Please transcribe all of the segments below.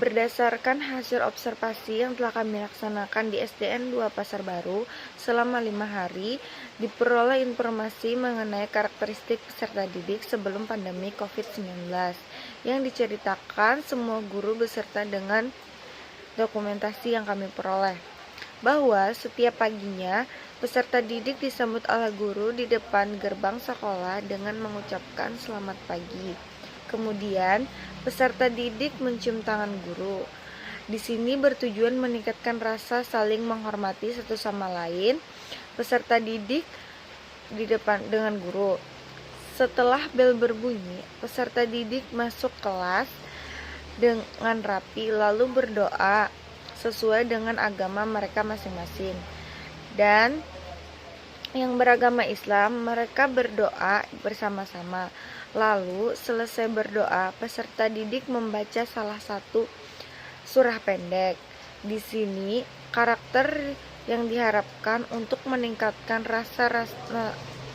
Berdasarkan hasil observasi yang telah kami laksanakan di SDN 2 Pasar Baru selama 5 hari, diperoleh informasi mengenai karakteristik peserta didik sebelum pandemi COVID-19 yang diceritakan semua guru beserta dengan dokumentasi yang kami peroleh. Bahwa setiap paginya, peserta didik disambut oleh guru di depan gerbang sekolah dengan mengucapkan selamat pagi. Kemudian, peserta didik mencium tangan guru. Di sini bertujuan meningkatkan rasa saling menghormati satu sama lain. Peserta didik di depan dengan guru. Setelah bel berbunyi, peserta didik masuk kelas dengan rapi lalu berdoa sesuai dengan agama mereka masing-masing. Dan yang beragama Islam, mereka berdoa bersama-sama. Lalu selesai berdoa, peserta didik membaca salah satu surah pendek. Di sini karakter yang diharapkan untuk meningkatkan rasa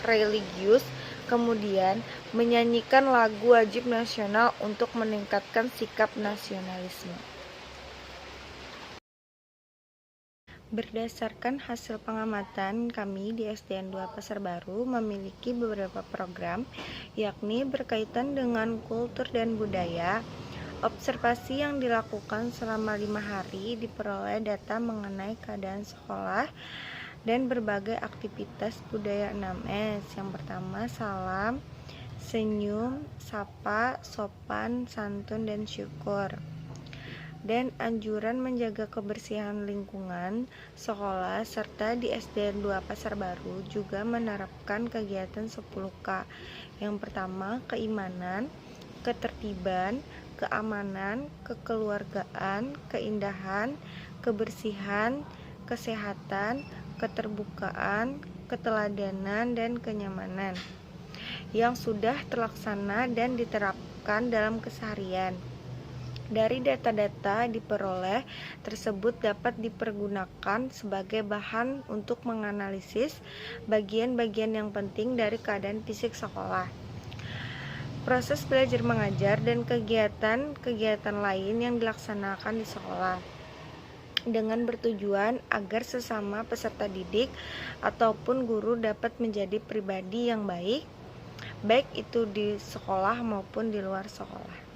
religius, kemudian menyanyikan lagu wajib nasional untuk meningkatkan sikap nasionalisme. Berdasarkan hasil pengamatan kami di SDN 2 Pasar Baru memiliki beberapa program, yakni berkaitan dengan kultur dan budaya. Observasi yang dilakukan selama 5 hari diperoleh data mengenai keadaan sekolah dan berbagai aktivitas budaya 6S. Yang pertama, salam, senyum, sapa, sopan, santun, dan syukur. Dan anjuran menjaga kebersihan lingkungan sekolah serta di SDN 2 Pasar Baru juga menerapkan kegiatan 10K. Yang pertama, keimanan, ketertiban, keamanan, kekeluargaan, keindahan, kebersihan, kesehatan, keterbukaan, keteladanan, dan kenyamanan yang sudah terlaksana dan diterapkan dalam keseharian. Dari data-data diperoleh tersebut dapat dipergunakan sebagai bahan untuk menganalisis bagian-bagian yang penting dari keadaan fisik sekolah, proses belajar mengajar, dan kegiatan-kegiatan lain yang dilaksanakan di sekolah dengan bertujuan agar sesama peserta didik ataupun guru dapat menjadi pribadi yang baik itu di sekolah maupun di luar sekolah.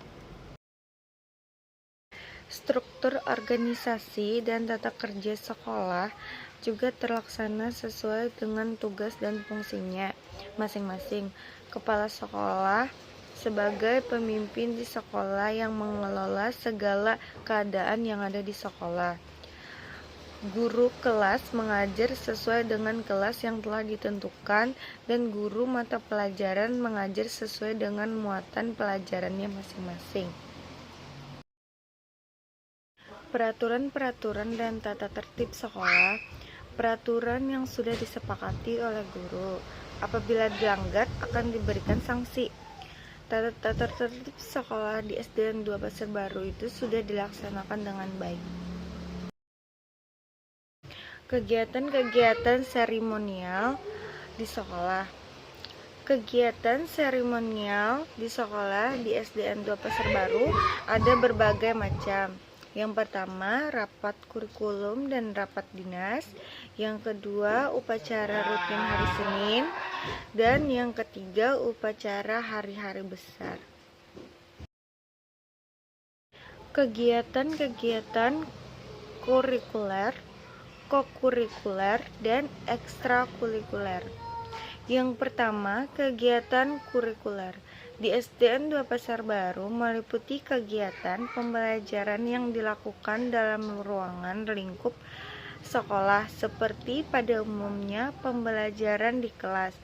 Struktur organisasi dan tata kerja sekolah juga terlaksana sesuai dengan tugas dan fungsinya masing-masing. Kepala sekolah sebagai pemimpin di sekolah yang mengelola segala keadaan yang ada di sekolah. Guru kelas mengajar sesuai dengan kelas yang telah ditentukan dan guru mata pelajaran mengajar sesuai dengan muatan pelajarannya masing-masing. Peraturan-peraturan dan tata tertib sekolah. Peraturan yang sudah disepakati oleh guru. Apabila dilanggar akan diberikan sanksi. Tata tertib sekolah di SDN 2 Pasar Baru itu sudah dilaksanakan dengan baik. Kegiatan-kegiatan seremonial di sekolah. Kegiatan seremonial di sekolah di SDN 2 Pasar Baru ada berbagai macam. Yang pertama, rapat kurikulum dan rapat dinas. Yang kedua, upacara rutin hari Senin. Dan yang ketiga, upacara hari-hari besar. Kegiatan-kegiatan kurikuler, kokurikuler, dan ekstrakurikuler. Yang pertama, kegiatan kurikuler. Di SDN 2 Pasar Baru meliputi kegiatan pembelajaran yang dilakukan dalam ruangan lingkup sekolah seperti pada umumnya pembelajaran di kelas,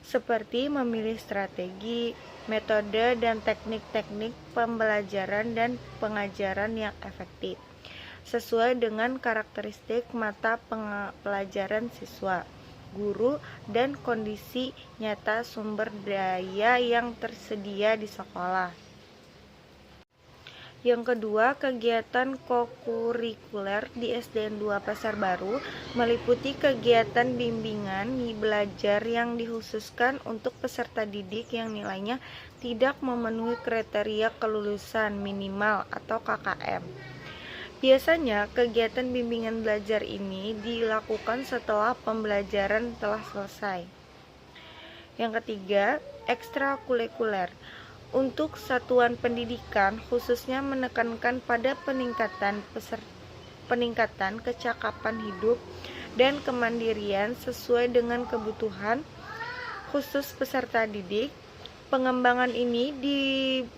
seperti memilih strategi, metode, dan teknik-teknik pembelajaran dan pengajaran yang efektif, sesuai dengan karakteristik mata pelajaran siswa, guru, dan kondisi nyata sumber daya yang tersedia di sekolah. Yang kedua, kegiatan kokurikuler di SDN 2 Pasar Baru meliputi kegiatan bimbingan belajar yang dikhususkan untuk peserta didik yang nilainya tidak memenuhi kriteria kelulusan minimal atau KKM. Biasanya, kegiatan bimbingan belajar ini dilakukan setelah pembelajaran telah selesai. Yang ketiga, ekstrakurikuler. Untuk satuan pendidikan, khususnya menekankan pada peningkatan kecakapan hidup dan kemandirian sesuai dengan kebutuhan khusus peserta didik. Pengembangan ini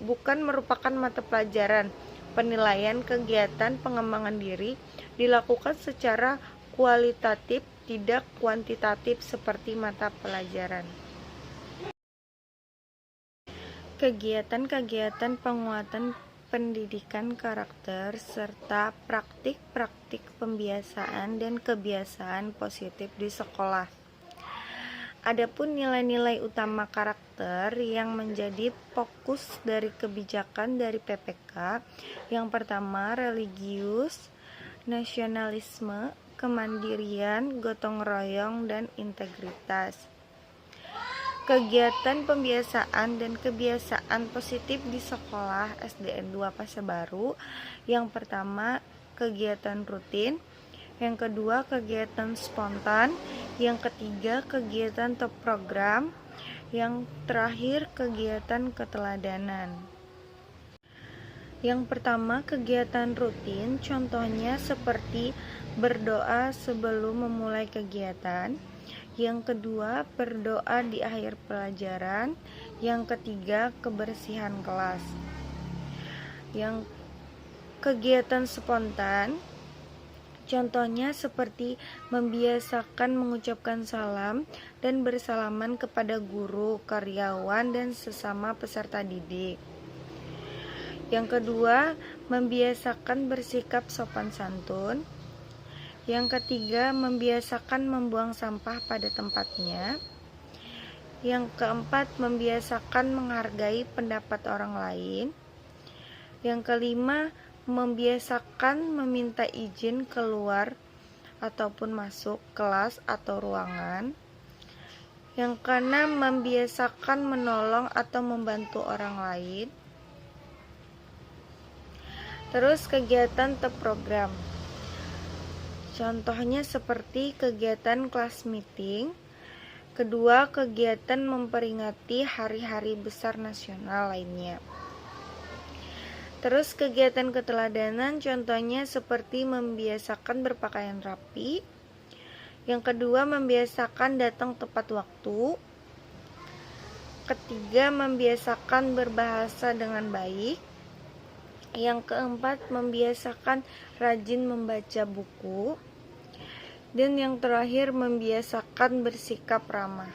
bukan merupakan mata pelajaran. Penilaian kegiatan pengembangan diri dilakukan secara kualitatif, tidak kuantitatif seperti mata pelajaran. Kegiatan-kegiatan penguatan pendidikan karakter serta praktik-praktik pembiasaan dan kebiasaan positif di sekolah. Adapun nilai-nilai utama karakter yang menjadi fokus dari kebijakan dari PPK, yang pertama religius, nasionalisme, kemandirian, gotong royong, dan integritas. Kegiatan pembiasaan dan kebiasaan positif di sekolah SDN 2 Pasar Baru. Yang pertama, kegiatan rutin. Yang kedua, kegiatan spontan. Yang ketiga, kegiatan terprogram. Yang terakhir, kegiatan keteladanan. Yang pertama, kegiatan rutin. Contohnya seperti berdoa sebelum memulai kegiatan. Yang kedua, berdoa di akhir pelajaran. Yang ketiga, kebersihan kelas. Yang kegiatan spontan, contohnya seperti membiasakan mengucapkan salam dan bersalaman kepada guru, karyawan, dan sesama peserta didik. Yang kedua, membiasakan bersikap sopan santun. Yang ketiga, membiasakan membuang sampah pada tempatnya. Yang keempat, membiasakan menghargai pendapat orang lain. Yang kelima, membiasakan meminta izin keluar ataupun masuk kelas atau ruangan. Yang keenam, membiasakan menolong atau membantu orang lain. Terus kegiatan terprogram. Contohnya seperti kegiatan kelas meeting. Kedua, kegiatan memperingati hari-hari besar nasional lainnya. Terus kegiatan keteladanan, contohnya seperti membiasakan berpakaian rapi. Yang kedua, membiasakan datang tepat waktu. Ketiga, membiasakan berbahasa dengan baik. Yang keempat, membiasakan rajin membaca buku. Dan yang terakhir, membiasakan bersikap ramah.